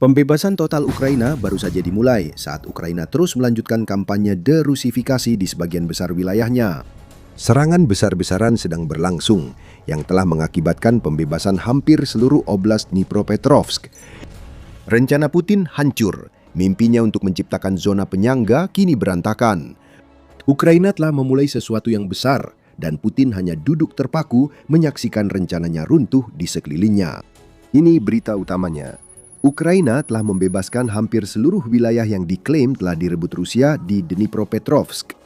Pembebasan total Ukraina baru saja dimulai saat Ukraina terus melanjutkan kampanye derusifikasi di sebagian besar wilayahnya. Serangan besar-besaran sedang berlangsung yang telah mengakibatkan pembebasan hampir seluruh oblast Dnipropetrovsk. Rencana Putin hancur, mimpinya untuk menciptakan zona penyangga kini berantakan. Ukraina telah memulai sesuatu yang besar dan Putin hanya duduk terpaku menyaksikan rencananya runtuh di sekelilingnya. Ini berita utamanya. Ukraina telah membebaskan hampir seluruh wilayah yang diklaim telah direbut Rusia di Dnipropetrovsk.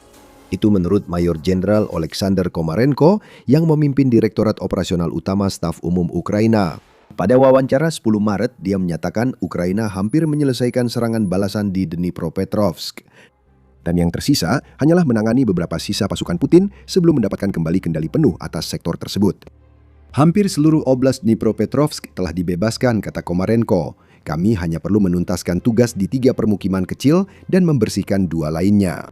Itu menurut Mayor Jenderal Oleksandr Komarenko yang memimpin Direktorat Operasional Utama Staf Umum Ukraina. Pada wawancara 10 Maret, dia menyatakan Ukraina hampir menyelesaikan serangan balasan di Dnipropetrovsk. Dan yang tersisa hanyalah menangani beberapa sisa pasukan Putin sebelum mendapatkan kembali kendali penuh atas sektor tersebut. Hampir seluruh oblast Dnipropetrovsk telah dibebaskan, kata Komarenko. Kami hanya perlu menuntaskan tugas di 3 permukiman kecil dan membersihkan 2 lainnya.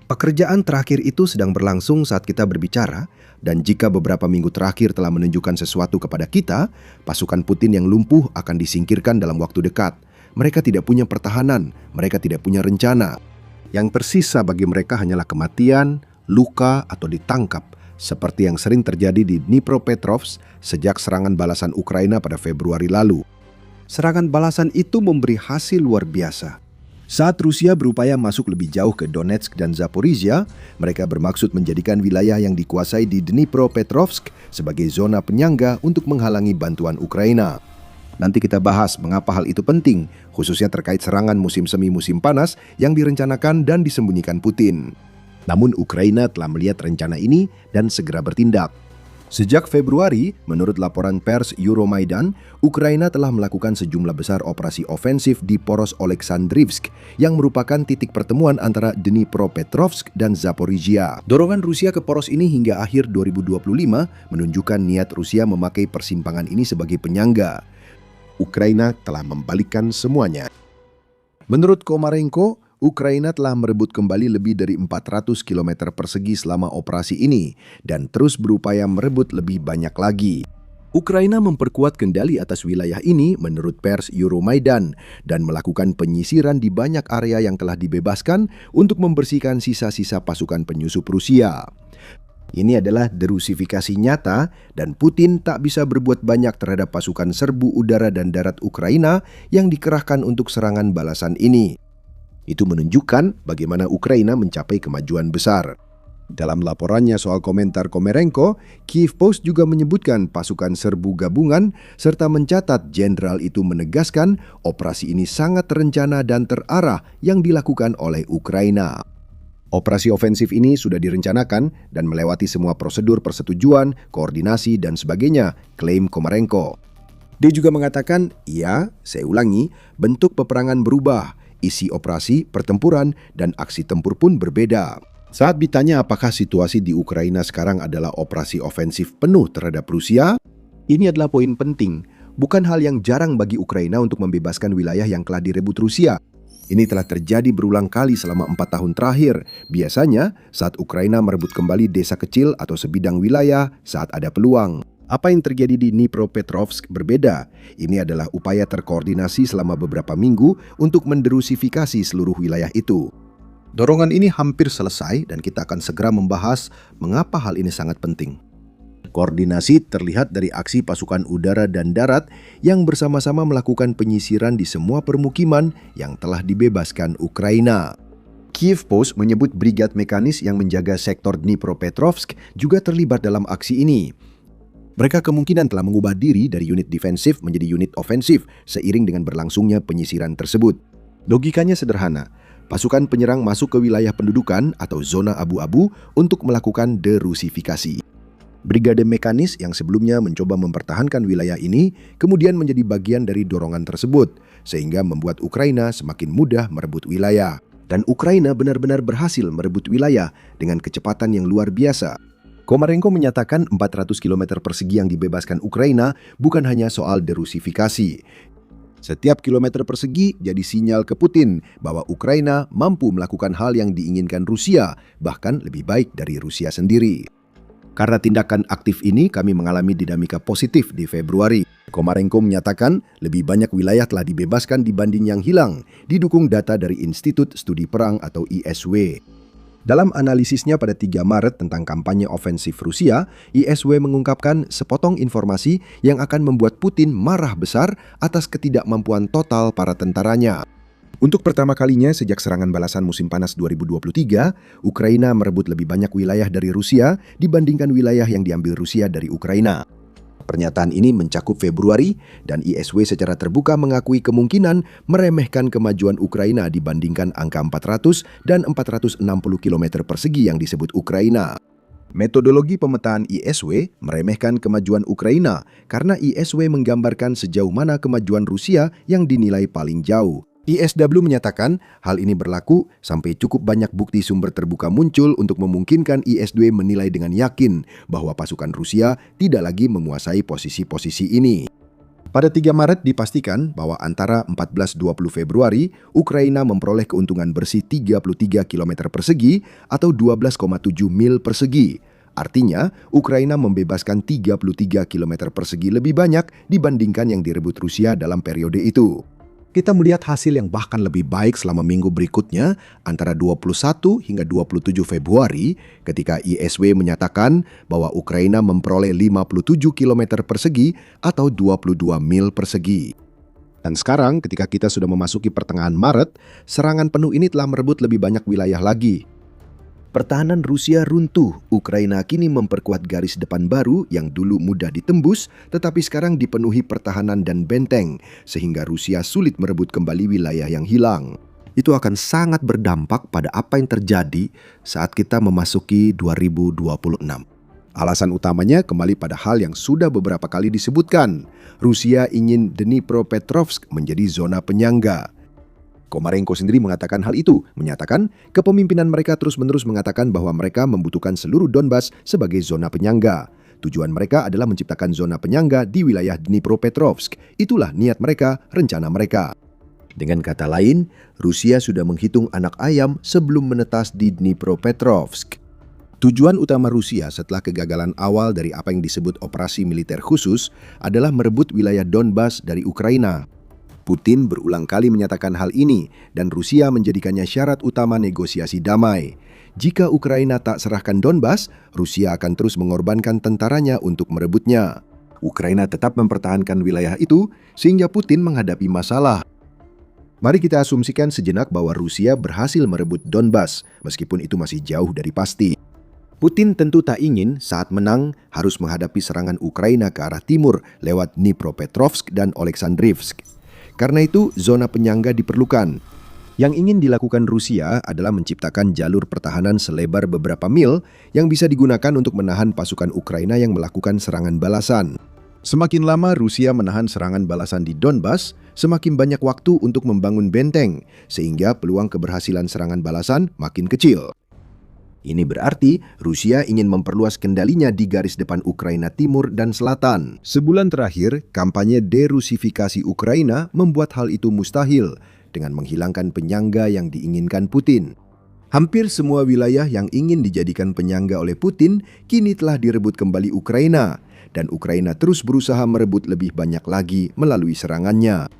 Pekerjaan terakhir itu sedang berlangsung saat kita berbicara, dan jika beberapa minggu terakhir telah menunjukkan sesuatu kepada kita, pasukan Putin yang lumpuh akan disingkirkan dalam waktu dekat. Mereka tidak punya pertahanan, mereka tidak punya rencana. Yang tersisa bagi mereka hanyalah kematian, luka, atau ditangkap, seperti yang sering terjadi di Dnipropetrovsk sejak serangan balasan Ukraina pada Februari lalu. Serangan balasan itu memberi hasil luar biasa. Saat Rusia berupaya masuk lebih jauh ke Donetsk dan Zaporizhia, mereka bermaksud menjadikan wilayah yang dikuasai di Dnipropetrovsk sebagai zona penyangga untuk menghalangi bantuan Ukraina. Nanti kita bahas mengapa hal itu penting, khususnya terkait serangan musim semi musim panas yang direncanakan dan disembunyikan Putin. Namun Ukraina telah melihat rencana ini dan segera bertindak. Sejak Februari, menurut laporan pers Euromaidan, Ukraina telah melakukan sejumlah besar operasi ofensif di Poros Oleksandrivsk yang merupakan titik pertemuan antara Dnipropetrovsk dan Zaporizhia. Dorongan Rusia ke poros ini hingga akhir 2025 menunjukkan niat Rusia memakai persimpangan ini sebagai penyangga. Ukraina telah membalikkan semuanya. Menurut Komarenko, Ukraina telah merebut kembali lebih dari 400 km persegi selama operasi ini dan terus berupaya merebut lebih banyak lagi. Ukraina memperkuat kendali atas wilayah ini menurut pers Euromaidan dan melakukan penyisiran di banyak area yang telah dibebaskan untuk membersihkan sisa-sisa pasukan penyusup Rusia. Ini adalah derusifikasi nyata dan Putin tak bisa berbuat banyak terhadap pasukan serbu udara dan darat Ukraina yang dikerahkan untuk serangan balasan ini. Itu menunjukkan bagaimana Ukraina mencapai kemajuan besar. Dalam laporannya soal komentar Komarenko, Kyiv Post juga menyebutkan pasukan serbu gabungan serta mencatat jenderal itu menegaskan operasi ini sangat terencana dan terarah yang dilakukan oleh Ukraina. Operasi ofensif ini sudah direncanakan dan melewati semua prosedur persetujuan, koordinasi, dan sebagainya, klaim Komarenko. Dia juga mengatakan, ya, saya ulangi, bentuk peperangan berubah. Isi operasi, pertempuran, dan aksi tempur pun berbeda. Saat ditanya apakah situasi di Ukraina sekarang adalah operasi ofensif penuh terhadap Rusia, ini adalah poin penting. Bukan hal yang jarang bagi Ukraina untuk membebaskan wilayah yang telah direbut Rusia. Ini telah terjadi berulang kali selama 4 tahun terakhir. Biasanya saat Ukraina merebut kembali desa kecil atau sebidang wilayah saat ada peluang. Apa yang terjadi di Dnipropetrovsk berbeda. Ini adalah upaya terkoordinasi selama beberapa minggu untuk menderusifikasi seluruh wilayah itu. Dorongan ini hampir selesai dan kita akan segera membahas mengapa hal ini sangat penting. Koordinasi terlihat dari aksi pasukan udara dan darat yang bersama-sama melakukan penyisiran di semua permukiman yang telah dibebaskan Ukraina. Kyiv Post menyebut brigad mekanis yang menjaga sektor Dnipropetrovsk juga terlibat dalam aksi ini. Mereka kemungkinan telah mengubah diri dari unit defensif menjadi unit ofensif seiring dengan berlangsungnya penyisiran tersebut. Logikanya sederhana, pasukan penyerang masuk ke wilayah pendudukan atau zona abu-abu untuk melakukan derusifikasi. Brigade mekanis yang sebelumnya mencoba mempertahankan wilayah ini kemudian menjadi bagian dari dorongan tersebut, sehingga membuat Ukraina semakin mudah merebut wilayah. Dan Ukraina benar-benar berhasil merebut wilayah dengan kecepatan yang luar biasa. Komarenko menyatakan 400 km persegi yang dibebaskan Ukraina bukan hanya soal derusifikasi. Setiap kilometer persegi jadi sinyal ke Putin bahwa Ukraina mampu melakukan hal yang diinginkan Rusia, bahkan lebih baik dari Rusia sendiri. Karena tindakan aktif ini, kami mengalami dinamika positif di Februari. Komarenko menyatakan lebih banyak wilayah telah dibebaskan dibanding yang hilang, didukung data dari Institut Studi Perang atau ISW. Dalam analisisnya pada 3 Maret tentang kampanye ofensif Rusia, ISW mengungkapkan sepotong informasi yang akan membuat Putin marah besar atas ketidakmampuan total para tentaranya. Untuk pertama kalinya sejak serangan balasan musim panas 2023, Ukraina merebut lebih banyak wilayah dari Rusia dibandingkan wilayah yang diambil Rusia dari Ukraina. Pernyataan ini mencakup Februari dan ISW secara terbuka mengakui kemungkinan meremehkan kemajuan Ukraina dibandingkan angka 400 dan 460 km persegi yang disebut Ukraina. Metodologi pemetaan ISW meremehkan kemajuan Ukraina karena ISW menggambarkan sejauh mana kemajuan Rusia yang dinilai paling jauh. ISW menyatakan hal ini berlaku sampai cukup banyak bukti sumber terbuka muncul untuk memungkinkan ISW menilai dengan yakin bahwa pasukan Rusia tidak lagi menguasai posisi-posisi ini. Pada 3 Maret dipastikan bahwa antara 14-20 Februari, Ukraina memperoleh keuntungan bersih 33 km persegi atau 12,7 mil persegi. Artinya, Ukraina membebaskan 33 km persegi lebih banyak dibandingkan yang direbut Rusia dalam periode itu. Kita melihat hasil yang bahkan lebih baik selama minggu berikutnya antara 21 hingga 27 Februari ketika ISW menyatakan bahwa Ukraina memperoleh 57 km persegi atau 22 mil persegi. Dan sekarang ketika kita sudah memasuki pertengahan Maret, serangan penuh ini telah merebut lebih banyak wilayah lagi. Pertahanan Rusia runtuh, Ukraina kini memperkuat garis depan baru yang dulu mudah ditembus, tetapi sekarang dipenuhi pertahanan dan benteng, sehingga Rusia sulit merebut kembali wilayah yang hilang. Itu akan sangat berdampak pada apa yang terjadi saat kita memasuki 2026. Alasan utamanya kembali pada hal yang sudah beberapa kali disebutkan. Rusia ingin Dnipropetrovsk menjadi zona penyangga. Komarenko sendiri mengatakan hal itu, menyatakan kepemimpinan mereka terus-menerus mengatakan bahwa mereka membutuhkan seluruh Donbas sebagai zona penyangga. Tujuan mereka adalah menciptakan zona penyangga di wilayah Dnipropetrovsk. Itulah niat mereka, rencana mereka. Dengan kata lain, Rusia sudah menghitung anak ayam sebelum menetas di Dnipropetrovsk. Tujuan utama Rusia setelah kegagalan awal dari apa yang disebut operasi militer khusus adalah merebut wilayah Donbas dari Ukraina. Putin berulang kali menyatakan hal ini dan Rusia menjadikannya syarat utama negosiasi damai. Jika Ukraina tak serahkan Donbas, Rusia akan terus mengorbankan tentaranya untuk merebutnya. Ukraina tetap mempertahankan wilayah itu sehingga Putin menghadapi masalah. Mari kita asumsikan sejenak bahwa Rusia berhasil merebut Donbas, meskipun itu masih jauh dari pasti. Putin tentu tak ingin saat menang harus menghadapi serangan Ukraina ke arah timur lewat Dnipropetrovsk dan Oleksandrivsk. Karena itu, zona penyangga diperlukan. Yang ingin dilakukan Rusia adalah menciptakan jalur pertahanan selebar beberapa mil yang bisa digunakan untuk menahan pasukan Ukraina yang melakukan serangan balasan. Semakin lama Rusia menahan serangan balasan di Donbas, semakin banyak waktu untuk membangun benteng, sehingga peluang keberhasilan serangan balasan makin kecil. Ini berarti Rusia ingin memperluas kendalinya di garis depan Ukraina Timur dan Selatan. Sebulan terakhir, kampanye derusifikasi Ukraina membuat hal itu mustahil dengan menghilangkan penyangga yang diinginkan Putin. Hampir semua wilayah yang ingin dijadikan penyangga oleh Putin kini telah direbut kembali Ukraina, dan Ukraina terus berusaha merebut lebih banyak lagi melalui serangannya.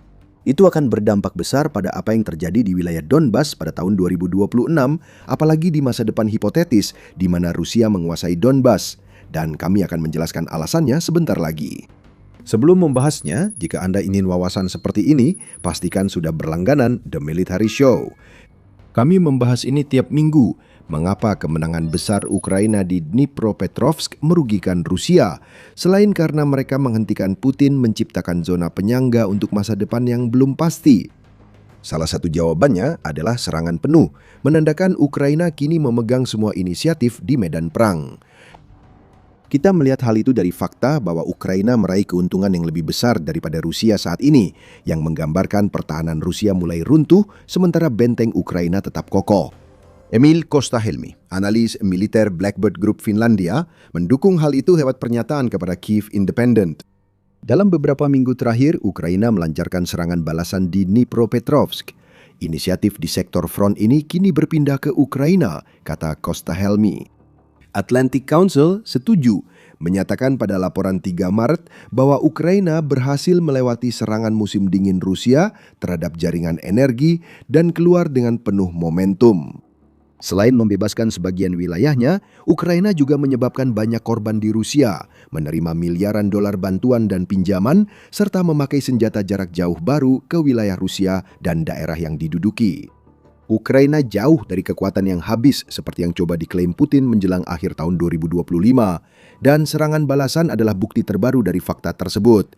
Itu akan berdampak besar pada apa yang terjadi di wilayah Donbas pada tahun 2026, apalagi di masa depan hipotetis di mana Rusia menguasai Donbas, dan kami akan menjelaskan alasannya sebentar lagi. Sebelum membahasnya, jika Anda ingin wawasan seperti ini, pastikan sudah berlangganan The Military Show. Kami membahas ini tiap minggu, mengapa kemenangan besar Ukraina di Dnipropetrovsk merugikan Rusia, selain karena mereka menghentikan Putin menciptakan zona penyangga untuk masa depan yang belum pasti. Salah satu jawabannya adalah serangan penuh, menandakan Ukraina kini memegang semua inisiatif di medan perang. Kita melihat hal itu dari fakta bahwa Ukraina meraih keuntungan yang lebih besar daripada Rusia saat ini, yang menggambarkan pertahanan Rusia mulai runtuh sementara benteng Ukraina tetap kokoh. Emil Kostahelmi, analis militer Blackbird Group Finlandia, mendukung hal itu lewat pernyataan kepada Kyiv Independent. Dalam beberapa minggu terakhir, Ukraina melancarkan serangan balasan di Dnipropetrovsk. Inisiatif di sektor front ini kini berpindah ke Ukraina, kata Kostahelmi. Atlantic Council setuju, menyatakan pada laporan 3 Maret bahwa Ukraina berhasil melewati serangan musim dingin Rusia terhadap jaringan energi dan keluar dengan penuh momentum. Selain membebaskan sebagian wilayahnya, Ukraina juga menyebabkan banyak korban di Rusia, menerima miliaran dolar bantuan dan pinjaman, serta memakai senjata jarak jauh baru ke wilayah Rusia dan daerah yang diduduki. Ukraina jauh dari kekuatan yang habis seperti yang coba diklaim Putin menjelang akhir tahun 2025, dan serangan balasan adalah bukti terbaru dari fakta tersebut.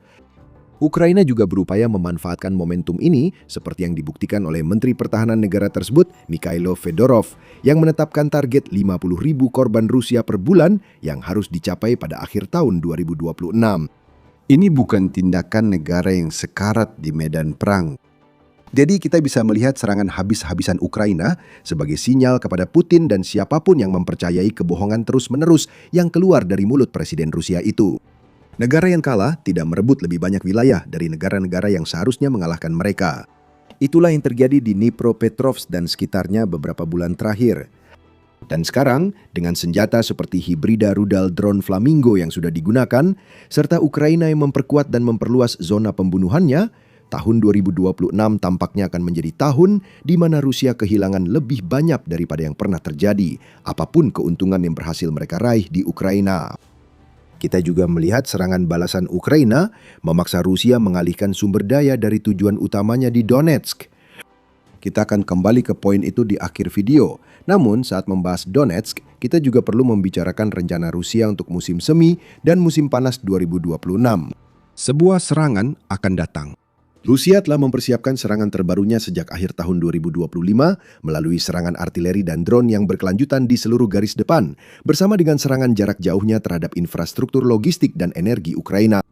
Ukraina juga berupaya memanfaatkan momentum ini seperti yang dibuktikan oleh Menteri Pertahanan negara tersebut, Mikhailo Fedorov, yang menetapkan target 50.000 korban Rusia per bulan yang harus dicapai pada akhir tahun 2026. Ini bukan tindakan negara yang sekarat di medan perang. Jadi kita bisa melihat serangan habis-habisan Ukraina sebagai sinyal kepada Putin dan siapapun yang mempercayai kebohongan terus-menerus yang keluar dari mulut Presiden Rusia itu. Negara yang kalah tidak merebut lebih banyak wilayah dari negara-negara yang seharusnya mengalahkan mereka. Itulah yang terjadi di Dnipropetrovsk dan sekitarnya beberapa bulan terakhir. Dan sekarang, dengan senjata seperti hibrida rudal drone Flamingo yang sudah digunakan, serta Ukraina yang memperkuat dan memperluas zona pembunuhannya, tahun 2026 tampaknya akan menjadi tahun di mana Rusia kehilangan lebih banyak daripada yang pernah terjadi, apapun keuntungan yang berhasil mereka raih di Ukraina. Kita juga melihat serangan balasan Ukraina memaksa Rusia mengalihkan sumber daya dari tujuan utamanya di Donetsk. Kita akan kembali ke poin itu di akhir video. Namun saat membahas Donetsk, kita juga perlu membicarakan rencana Rusia untuk musim semi dan musim panas 2026. Sebuah serangan akan datang. Rusia telah mempersiapkan serangan terbarunya sejak akhir tahun 2025 melalui serangan artileri dan drone yang berkelanjutan di seluruh garis depan, bersama dengan serangan jarak jauhnya terhadap infrastruktur logistik dan energi Ukraina.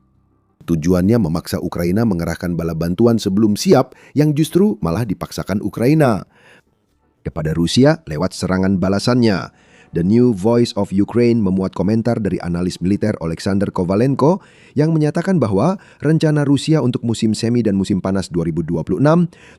Tujuannya memaksa Ukraina mengerahkan bala bantuan sebelum siap yang justru malah dipaksakan Ukraina kepada Rusia lewat serangan balasannya. The New Voice of Ukraine memuat komentar dari analis militer Alexander Kovalenko yang menyatakan bahwa rencana Rusia untuk musim semi dan musim panas 2026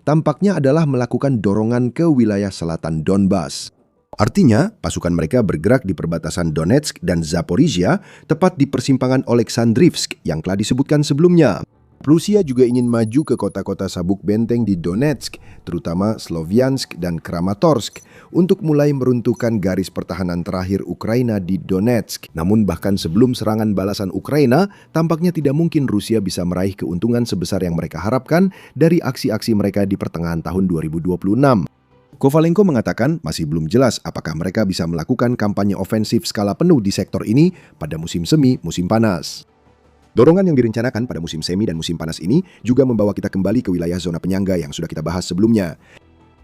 tampaknya adalah melakukan dorongan ke wilayah selatan Donbas. Artinya, pasukan mereka bergerak di perbatasan Donetsk dan Zaporizhia, tepat di persimpangan Oleksandrivsk yang telah disebutkan sebelumnya. Rusia juga ingin maju ke kota-kota sabuk benteng di Donetsk, terutama Sloviansk dan Kramatorsk, untuk mulai meruntuhkan garis pertahanan terakhir Ukraina di Donetsk. Namun bahkan sebelum serangan balasan Ukraina, tampaknya tidak mungkin Rusia bisa meraih keuntungan sebesar yang mereka harapkan dari aksi-aksi mereka di pertengahan tahun 2026. Kovalenko mengatakan masih belum jelas apakah mereka bisa melakukan kampanye ofensif skala penuh di sektor ini pada musim semi, musim panas. Dorongan yang direncanakan pada musim semi dan musim panas ini juga membawa kita kembali ke wilayah zona penyangga yang sudah kita bahas sebelumnya.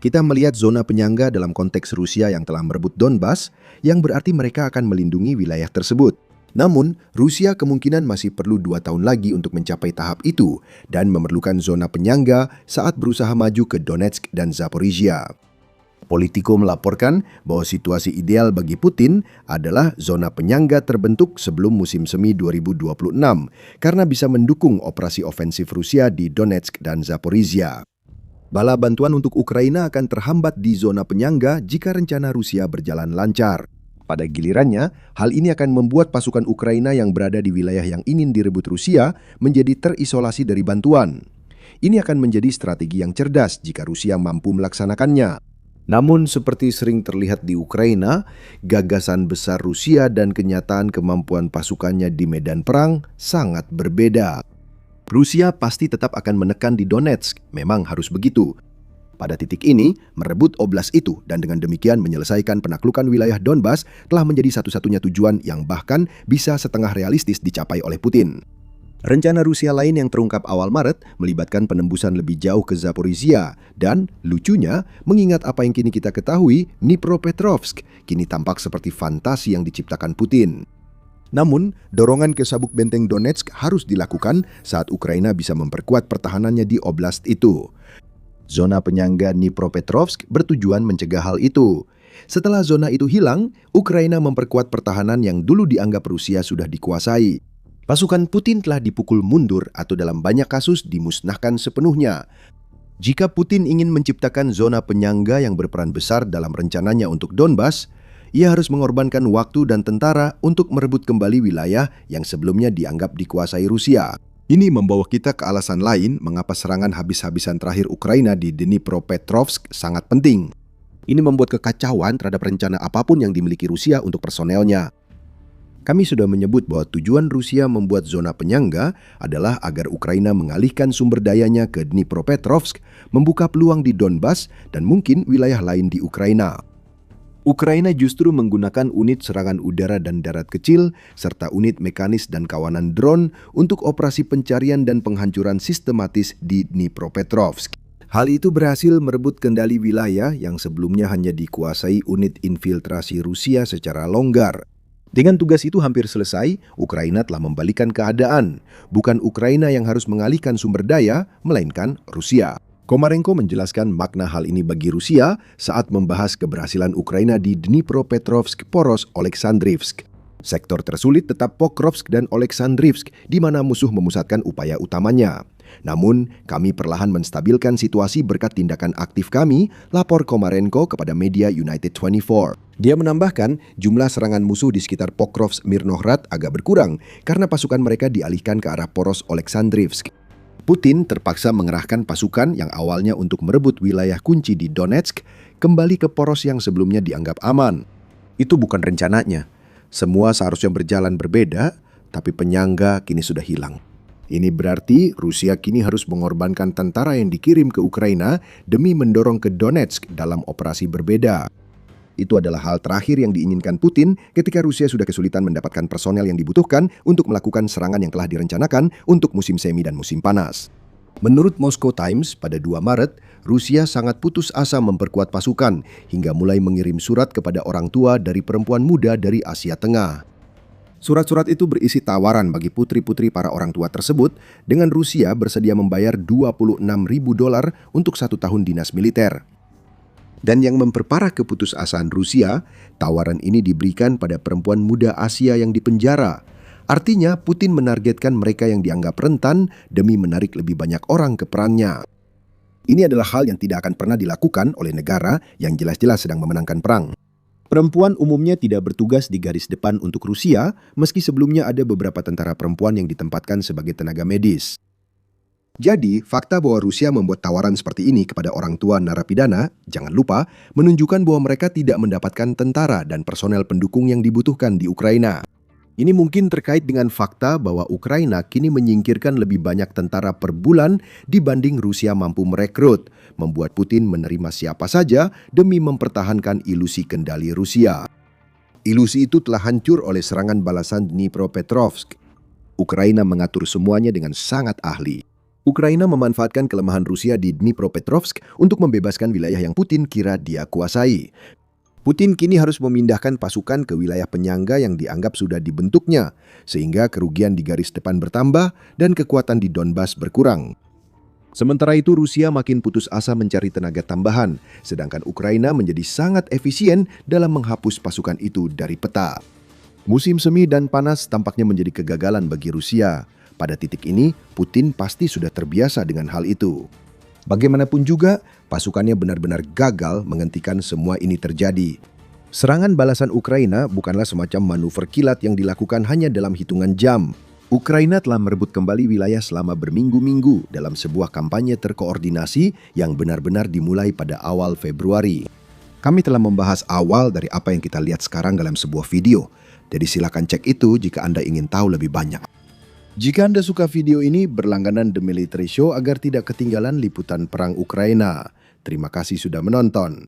Kita melihat zona penyangga dalam konteks Rusia yang telah merebut Donbas, yang berarti mereka akan melindungi wilayah tersebut. Namun, Rusia kemungkinan masih perlu 2 tahun lagi untuk mencapai tahap itu dan memerlukan zona penyangga saat berusaha maju ke Donetsk dan Zaporizhia. Politico melaporkan bahwa situasi ideal bagi Putin adalah zona penyangga terbentuk sebelum musim semi 2026 karena bisa mendukung operasi ofensif Rusia di Donetsk dan Zaporizhia. Bala bantuan untuk Ukraina akan terhambat di zona penyangga jika rencana Rusia berjalan lancar. Pada gilirannya, hal ini akan membuat pasukan Ukraina yang berada di wilayah yang ingin direbut Rusia menjadi terisolasi dari bantuan. Ini akan menjadi strategi yang cerdas jika Rusia mampu melaksanakannya. Namun seperti sering terlihat di Ukraina, gagasan besar Rusia dan kenyataan kemampuan pasukannya di medan perang sangat berbeda. Rusia pasti tetap akan menekan di Donetsk, memang harus begitu. Pada titik ini, merebut oblast itu dan dengan demikian menyelesaikan penaklukan wilayah Donbas telah menjadi satu-satunya tujuan yang bahkan bisa setengah realistis dicapai oleh Putin. Rencana Rusia lain yang terungkap awal Maret melibatkan penembusan lebih jauh ke Zaporizhia dan, lucunya, mengingat apa yang kini kita ketahui, Dnipropetrovsk kini tampak seperti fantasi yang diciptakan Putin. Namun, dorongan ke sabuk benteng Donetsk harus dilakukan saat Ukraina bisa memperkuat pertahanannya di oblast itu. Zona penyangga Dnipropetrovsk bertujuan mencegah hal itu. Setelah zona itu hilang, Ukraina memperkuat pertahanan yang dulu dianggap Rusia sudah dikuasai. Pasukan Putin telah dipukul mundur atau dalam banyak kasus dimusnahkan sepenuhnya. Jika Putin ingin menciptakan zona penyangga yang berperan besar dalam rencananya untuk Donbas, Ia harus mengorbankan waktu dan tentara untuk merebut kembali wilayah yang sebelumnya dianggap dikuasai Rusia. Ini membawa kita ke alasan lain mengapa serangan habis-habisan terakhir Ukraina di Dnipropetrovsk sangat penting. Ini membuat kekacauan terhadap rencana apapun yang dimiliki Rusia untuk personelnya. Kami sudah menyebut bahwa tujuan Rusia membuat zona penyangga adalah agar Ukraina mengalihkan sumber dayanya ke Dnipropetrovsk, membuka peluang di Donbas dan mungkin wilayah lain di Ukraina. Ukraina justru menggunakan unit serangan udara dan darat kecil, serta unit mekanis dan kawanan drone untuk operasi pencarian dan penghancuran sistematis di Dnipropetrovsk. Hal itu berhasil merebut kendali wilayah yang sebelumnya hanya dikuasai unit infiltrasi Rusia secara longgar. Dengan tugas itu hampir selesai, Ukraina telah membalikkan keadaan. Bukan Ukraina yang harus mengalihkan sumber daya, melainkan Rusia. Komarenko menjelaskan makna hal ini bagi Rusia saat membahas keberhasilan Ukraina di Dnipropetrovsk, Poros, Oleksandrivsk. Sektor tersulit tetap Pokrovsk dan Oleksandrivsk, di mana musuh memusatkan upaya utamanya. Namun, kami perlahan menstabilkan situasi berkat tindakan aktif kami, lapor Komarenko kepada media United 24. Dia menambahkan, jumlah serangan musuh di sekitar Pokrovsk Mirnohrad agak berkurang karena pasukan mereka dialihkan ke arah Poros Oleksandrivsk. Putin terpaksa mengerahkan pasukan yang awalnya untuk merebut wilayah kunci di Donetsk kembali ke poros yang sebelumnya dianggap aman. Itu bukan rencananya. Semua seharusnya berjalan berbeda, tapi penyangga kini sudah hilang. Ini berarti Rusia kini harus mengorbankan tentara yang dikirim ke Ukraina demi mendorong ke Donetsk dalam operasi berbeda. Itu adalah hal terakhir yang diinginkan Putin ketika Rusia sudah kesulitan mendapatkan personel yang dibutuhkan untuk melakukan serangan yang telah direncanakan untuk musim semi dan musim panas. Menurut Moscow Times, pada 2 Maret, Rusia sangat putus asa memperkuat pasukan hingga mulai mengirim surat kepada orang tua dari perempuan muda dari Asia Tengah. Surat-surat itu berisi tawaran bagi putri-putri para orang tua tersebut dengan Rusia bersedia membayar $26.000 untuk 1 tahun dinas militer. Dan yang memperparah keputusasaan Rusia, tawaran ini diberikan pada perempuan muda Asia yang dipenjara. Artinya, Putin menargetkan mereka yang dianggap rentan demi menarik lebih banyak orang ke perannya. Ini adalah hal yang tidak akan pernah dilakukan oleh negara yang jelas-jelas sedang memenangkan perang. Perempuan umumnya tidak bertugas di garis depan untuk Rusia, meski sebelumnya ada beberapa tentara perempuan yang ditempatkan sebagai tenaga medis. Jadi, fakta bahwa Rusia membuat tawaran seperti ini kepada orang tua narapidana, jangan lupa, menunjukkan bahwa mereka tidak mendapatkan tentara dan personel pendukung yang dibutuhkan di Ukraina. Ini mungkin terkait dengan fakta bahwa Ukraina kini menyingkirkan lebih banyak tentara per bulan dibanding Rusia mampu merekrut, membuat Putin menerima siapa saja demi mempertahankan ilusi kendali Rusia. Ilusi itu telah hancur oleh serangan balasan Dnipropetrovsk. Ukraina mengatur semuanya dengan sangat ahli. Ukraina memanfaatkan kelemahan Rusia di Dnipropetrovsk untuk membebaskan wilayah yang Putin kira dia kuasai. Putin kini harus memindahkan pasukan ke wilayah penyangga yang dianggap sudah dibentuknya, sehingga kerugian di garis depan bertambah dan kekuatan di Donbas berkurang. Sementara itu Rusia makin putus asa mencari tenaga tambahan, sedangkan Ukraina menjadi sangat efisien dalam menghapus pasukan itu dari peta. Musim semi dan panas tampaknya menjadi kegagalan bagi Rusia. Pada titik ini, Putin pasti sudah terbiasa dengan hal itu. Bagaimanapun juga, pasukannya benar-benar gagal menghentikan semua ini terjadi. Serangan balasan Ukraina bukanlah semacam manuver kilat yang dilakukan hanya dalam hitungan jam. Ukraina telah merebut kembali wilayah selama berminggu-minggu dalam sebuah kampanye terkoordinasi yang benar-benar dimulai pada awal Februari. Kami telah membahas awal dari apa yang kita lihat sekarang dalam sebuah video. Jadi silakan cek itu jika Anda ingin tahu lebih banyak. Jika Anda suka video ini, berlangganan The Military Show agar tidak ketinggalan liputan perang Ukraina. Terima kasih sudah menonton.